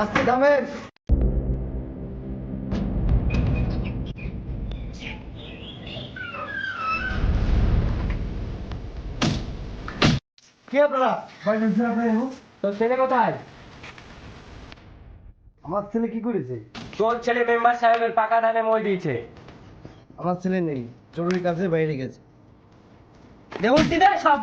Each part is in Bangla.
আস্তে থামেন। কি আপনারা তোর ছেলে কোথায়? আমার ছেলে কি করেছে? তোর ছেলে মেম্বার সাহেবের পাকা ধানে মই দিয়েছে। আমার ছেলে নেই, জরুরি কাজে বাইরে গেছে। দেউল দিদে সব।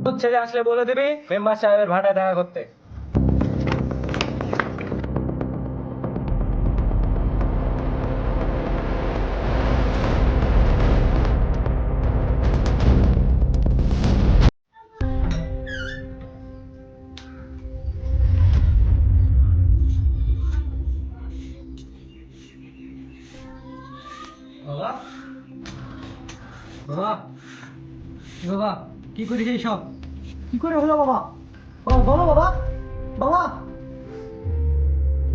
তোর ছেলে আসলে বলে দিবি মেম্বার সাহেবের ভাটা দেখা করতে। বাবা, বাবা, বাবা, কি করেছে সব? কি করে হলো বাবা? বাবা বলো বাবা, বাবা।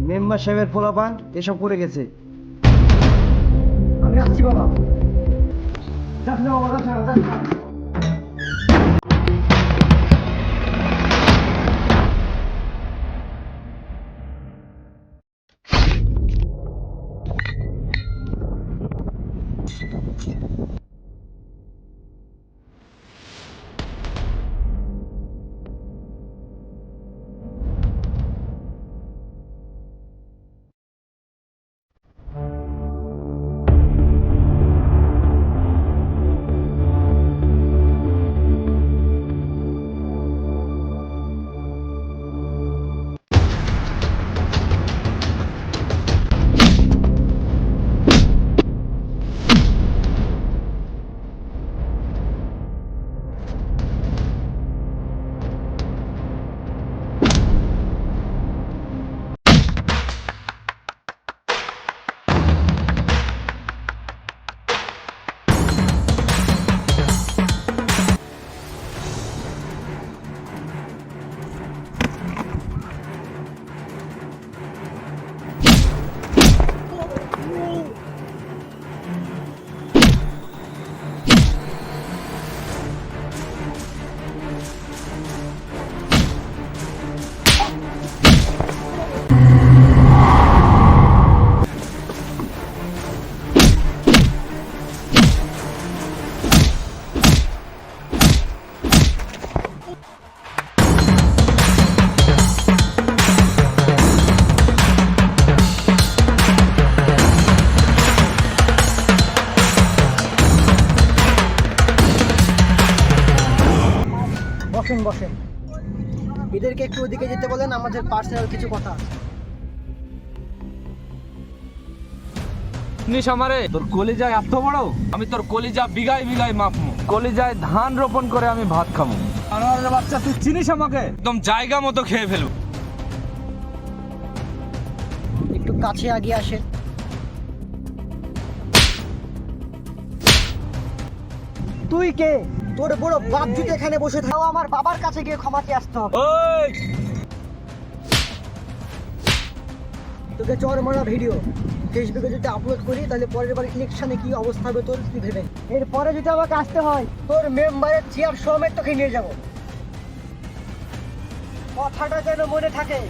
মেম্বার সাহেবের পোলাপান এসব করে গেছে। আমি আসছি বাবা। যাস না বাবা, যাস না, যাস না। বসেন বসেন, এদেরকে একটু ওদিকে যেতে বলেন, আমাদের পার্সোনাল কিছু কথা আছে। নিস আমারে, তোর কলিজায় এত বড়, আমি তোর কলিজা বিঘায় বিঘায় মাপমু, কলিজায় ধান রোপণ করে আমি ভাত খামু। আনোয়ারের বাচ্চা, তুই চিনিস আমাকে? একদম জায়গা মতো খেয়ে ফেলবো। একটু কাছে আগিয়ে আসেন। তুই কে? তোর বড় বাপ যদি এখানে বসে থাকো, আমার বাবার কাছে গিয়ে ক্ষমা চেয়ে আসতে হবে। ওই তোকে চর মারা ভিডিও ফেসবুকে যদি আপলোড করি, তাহলে পরের বার ইলেকশনে কি অবস্থা হবে তোর তুই ভেবে। এরপরে যদি আমাকে আসতে হয়, তোর মেম্বারের চেয়ার সমেত তোকে নিয়ে যাব। কথাটা যেন মনে থাকে।